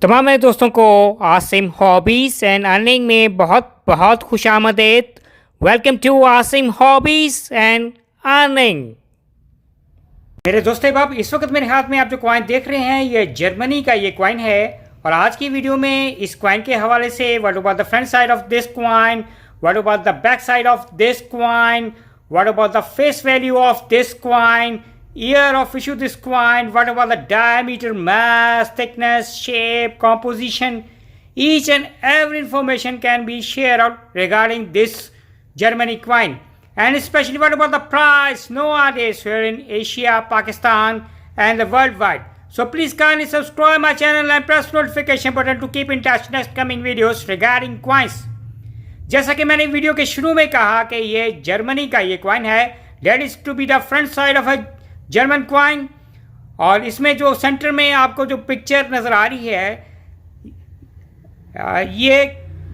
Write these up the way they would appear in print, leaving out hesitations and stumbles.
तमाम मेरे दोस्तों को आसिम हॉबीज़ एंड अर्निंग में बहुत बहुत खुशामदीद। Welcome to Asim hobbies and earning. मेरे दोस्तों अब इस वक्त मेरे हाथ में आप जो कॉइन देख रहे हैं ये जर्मनी का ये कॉइन है और आज की वीडियो में इस कॉइन के हवाले से what about the front side of this coin, what about the back side of this coin, what about the face value of this coin, year of issue this coin, what about the diameter, mass, thickness, shape, composition, each and every information can be shared out regarding this Germany coin, and especially what about the price nowadays here in Asia, Pakistan and the worldwide. So please kindly subscribe my channel and press notification button to keep in touch next coming videos regarding coins. जैसा कि मैंने video के शुरू में कहा कि ये Germany का ये कॉइन है, that is to be the front side of a German coin, और इसमें जो सेंटर में आपको जो पिक्चर नज़र आ रही है ये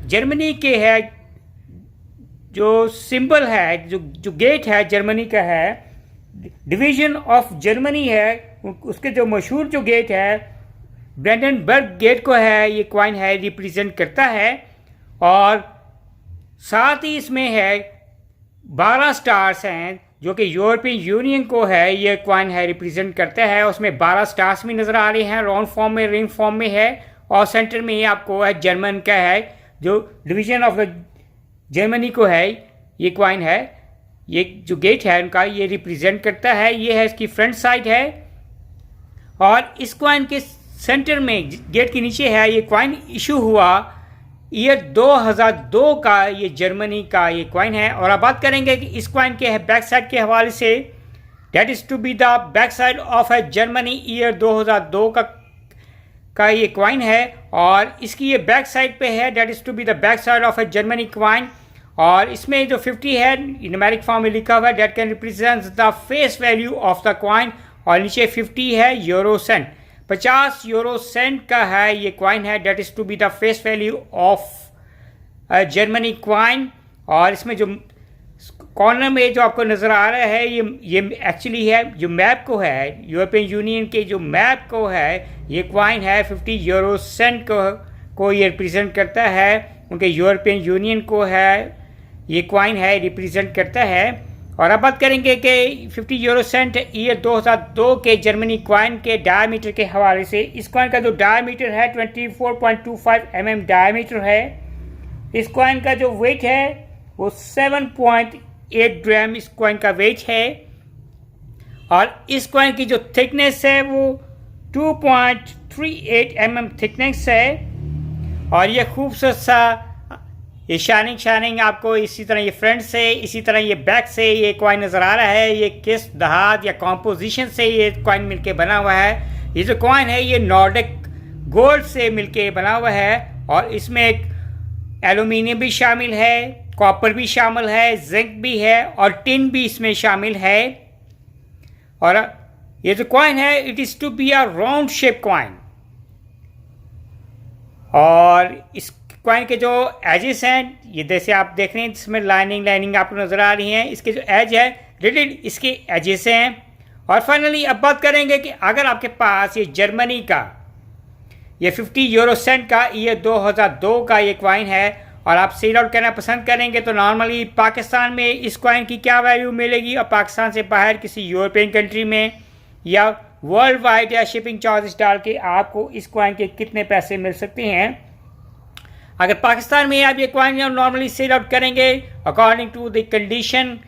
जर्मनी के है, जो सिंबल है, जो गेट है जर्मनी का है, डिवीज़न ऑफ जर्मनी है, उसके जो मशहूर जो गेट है ब्रेंडनबर्ग गेट को है ये कॉइन है रिप्रेजेंट करता है। और साथ ही इसमें है 12 स्टार्स हैं जो कि यूरोपियन यूनियन को है ये कॉइन है रिप्रेजेंट करता है। उसमें 12 स्टार्स भी नज़र आ रहे हैं, राउंड फॉर्म में, रिंग फॉर्म में है, और सेंटर में ही आपको है जर्मन का है जो डिवीज़न ऑफ द जर्मनी को है ये कॉइन है, ये जो गेट है उनका ये रिप्रेजेंट करता है। ये है इसकी फ्रंट साइड है और इस कॉइन के सेंटर में गेट के नीचे है ये कॉइन इशू हुआ ईयर 2002 का ये जर्मनी का ये कॉइन है। और अब बात करेंगे कि इस कॉइन के बैक साइड के हवाले से, date is to be the back side of a Germany year 2002 का ये कॉइन है और इसकी ये बैक साइड पे है, date is to be the back side of a Germany coin. और इसमें जो 50 है न्यूमेरिक फॉर्म में लिखा हुआ है, date can represent the face value of the coin, और नीचे 50 है यूरो सेंट, 50 यूरो सेंट का है ये कॉइन है, date is to be the face value of Germany coin. और इसमें जो कॉर्नर में जो आपको नज़र आ रहा है ये एक्चुअली है जो मैप को है, यूरोपियन यूनियन के जो मैप को है ये कॉइन है 50 यूरो सेंट को ये रिप्रेजेंट करता है, उनके यूरोपियन यूनियन को है ये कॉइन है रिप्रेजेंट करता है। और अब बात करेंगे कि 50 यूरो सेंट ईयर 2002 के जर्मनी कॉइन के डायमीटर के हवाले से। इस कॉइन का जो डायमीटर है 24.25 mm डायमीटर है। इस कॉइन का जो वेट है वो 7.8 ग्राम इस कॉइन का वेट है, और इस कॉइन की जो थिकनेस है वो 2.38 mm थिकनेस है। और ये खूबसूरत सा ये शाइनिंग आपको इसी तरह ये फ्रंट से, इसी तरह ये बैक से ये कॉइन नज़र आ रहा है। ये किस धात या कॉम्पोजिशन से ये कॉइन मिलके बना हुआ है, ये जो कॉइन है ये नॉर्डिक गोल्ड से मिलके बना हुआ है, और इसमें एक एल्यूमिनियम भी शामिल है, कॉपर भी शामिल है, जिंक भी है, और टिन भी इसमें शामिल है। और ये जो कॉइन है it is to be a round shape coin, और इस कॉइन के जो एजेस हैं ये जैसे आप देख रहे हैं इसमें लाइनिंग आपको नज़र आ रही हैं, इसके जो एज है रिलेटेड इसके एजेस हैं। और फाइनली अब बात करेंगे कि अगर आपके पास ये जर्मनी का ये 50 यूरो सेंट का ईयर 2002 का ये कॉइन है और आप सेल आउट करना पसंद करेंगे तो नॉर्मली पाकिस्तान में इस कॉइन की क्या वैल्यू मिलेगी, और पाकिस्तान से बाहर किसी यूरोपियन कंट्री में या वर्ल्ड वाइड या शिपिंग चार्जेस डाल के आपको इस कॉइन के कितने पैसे मिल सकते हैं। अगर पाकिस्तान में आप ये कॉइन नॉर्मली सेल आउट करेंगे according to the condition,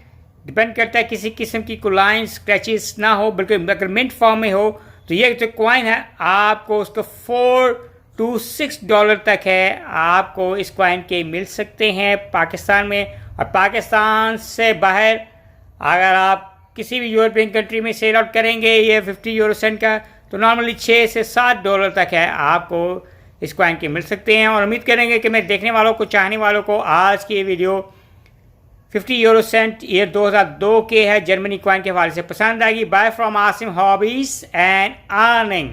depend करता है किसी किस्म की कोई लाइन स्क्रैचेस ना हो, बल्कि अगर मिंट फॉर्म में हो तो ये जो कॉइन है आपको उसको $4 to $6 तक है आपको इस कॉइन के मिल सकते हैं पाकिस्तान में। और पाकिस्तान से बाहर अगर आप किसी भी यूरोपियन कंट्री में सेल आउट करेंगे ये 50 यूरो सेंट का तो नॉर्मली $6 से $7 तक है आपको इस कॉइन के मिल सकते हैं। और उम्मीद करेंगे कि मेरे देखने वालों को, चाहने वालों को आज की ये वीडियो 50 यूरो सेंट ईयर 2002 के है जर्मनी कॉइन के हवाले से पसंद आएगी। Bye from Asim hobbies and earning.